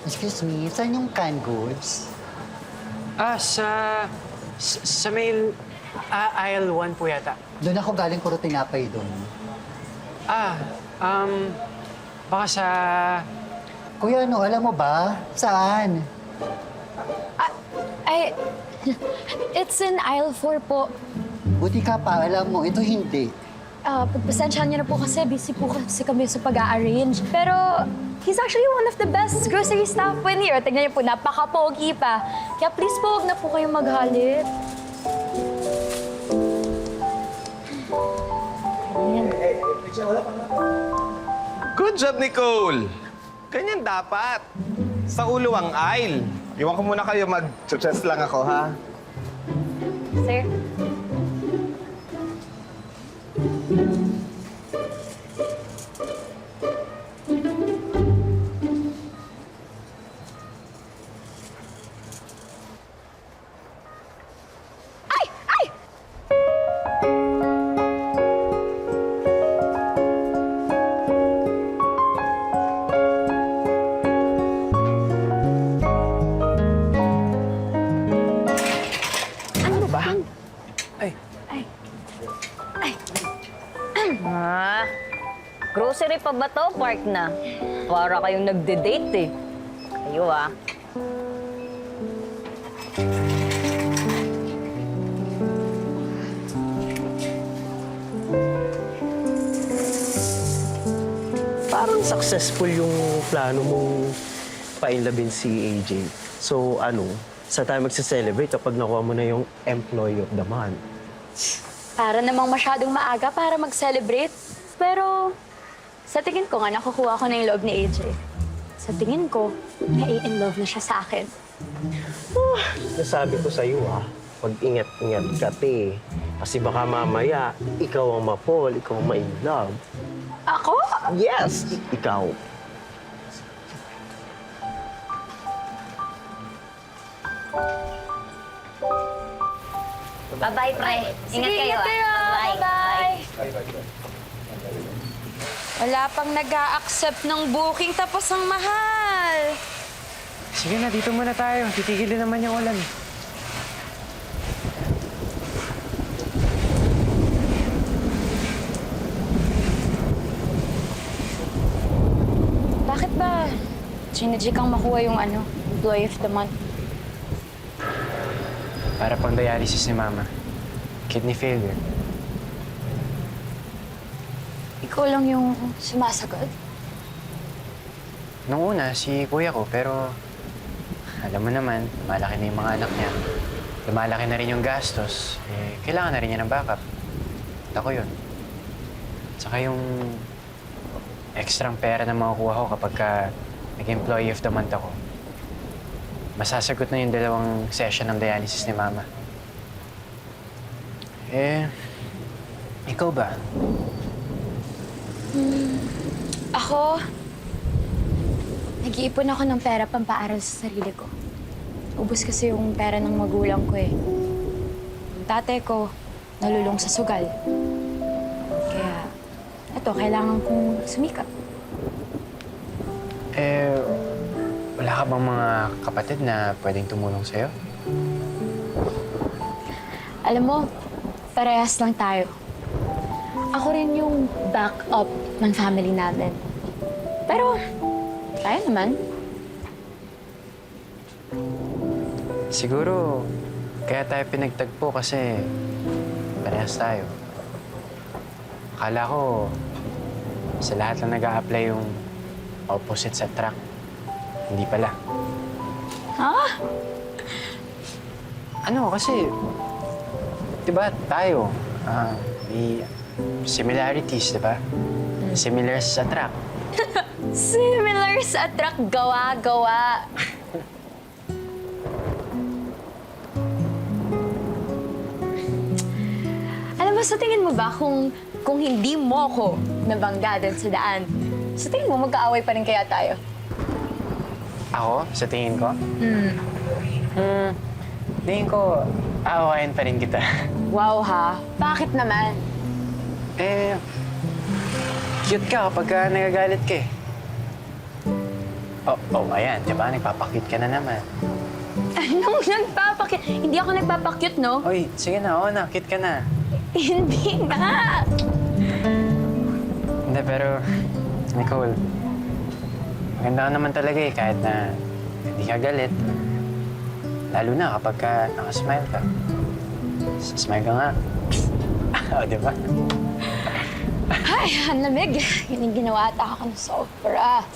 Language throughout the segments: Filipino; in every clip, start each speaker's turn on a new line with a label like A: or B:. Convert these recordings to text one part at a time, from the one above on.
A: Excuse me, saan yung canned goods?
B: Sa may aisle 1 po yata.
A: Doon ako galing puro tinapay doon.
B: Ah, baka sa...
A: Kuya, ano, alam mo ba? Saan?
C: Ay, it's in aisle 4 po.
A: Buti ka pa, alam mo, ito hindi.
C: Pagpasensyahan niyo na po kasi busy po kasi kami sa pag-a-arrange. Pero he's actually one of the best grocery staff in here. Tignan niyo po, napaka-pogi pa. Kaya please po, huwag na po kayong maghalit. Ayan.
D: Good job, Nicole! Ganyan dapat. Sa ulo ang aisle. Iwan ko muna kayo, mag-chest lang ako, ha?
C: Sir? Ay! Ay! Ano ba?
B: Ay,
C: Ay. Ay.
E: Ah, grocery pa ba to? Park na. Para kayong nagde-date eh. Kayo ah.
F: Parang successful yung plano mong painlabin si AJ. So ano, sa tayo magse-celebrate kapag nakuha mo na yung Employee of the Month?
C: Para namang masyadong maaga para mag-celebrate. Pero sa tingin ko nga, nakukuha ko na yung loob ni AJ. Sa tingin ko, nai-in love na siya sa akin.
F: Nasabi ko sa'yo pag-ingat-ingat ka, te. Kasi baka mamaya, ikaw ang ma-fall, ikaw ang ma-in-love.
C: Ako?
F: Yes! Ikaw.
E: Bye-bye, pre. Ingat kayo ah.
C: Bye-bye. Wala pang nag-a-accept ng booking tapos ang mahal.
B: sige na, dito muna tayo. Titigil din naman yung ulan.
C: Bakit ba ginadya kang makuha yung Employee of the Month?
B: Para pang dialysis ni Mama. Kidney failure.
C: Ikaw lang yung sumasagot?
B: Nung una, si kuya ko, pero alam mo naman, lumalaki na yung mga anak niya. Lumalaki na rin yung gastos. Kailangan na rin niya ng backup. At ako yun. Tsaka yung extrang pera na makukuha ko kapag nag-employee of the month ako. Masasagot na yung 2 session ng dialysis ni Mama. Ikaw ba?
C: Ako, nag-iipon ako ng pera pampaaral sa sarili ko. Ubus kasi yung pera ng magulang ko eh. Yung tatay ko, nalulong sa sugal. Kaya, eto, kailangan kong sumikap.
B: Wala ka bang mga kapatid na pwedeng tumulong sa'yo?
C: Alam mo, parehas lang tayo. Ako rin yung backup ng family namin. Pero, tayo naman.
B: Siguro, kaya tayo pinagtagpo kasi parehas tayo. Akala ko, sa lahat lang nag-a-apply yung opposite sa track. Hindi pala.
C: Ha?
B: Ano, kasi, di ba tayo, may similarities, di ba? Similar sa track.
C: Similar sa truck, gawa-gawa. Alam mo, sa tingin mo ba kung hindi mo ko nabangga dun sa daan, sa tingin mo magkaaway pa rin kaya tayo?
B: Ako, sa tingin ko? Tingin ko, aawayan pa rin kita.
C: Wow ha, bakit naman?
B: Cute ka kapag nagagalit ka eh. Ayan, di ba? Nagpapakit ka na naman.
C: Anong nagpapakit? Hindi ako nagpapakyut, no?
B: Oy, sige na, oo na, cute ka na.
C: Hindi nga.
B: Hindi, pero, Nicole, maganda ka naman talaga eh, kahit na hindi ka galit. Lalo na kapag ka nakasmile ka. Smile ka nga. O, di ba?
C: Ay, ang lamig. Yun yung ginawa ata ako ng sobra.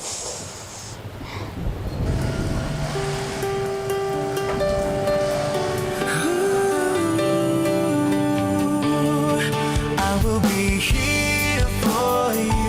G: I will be here for you.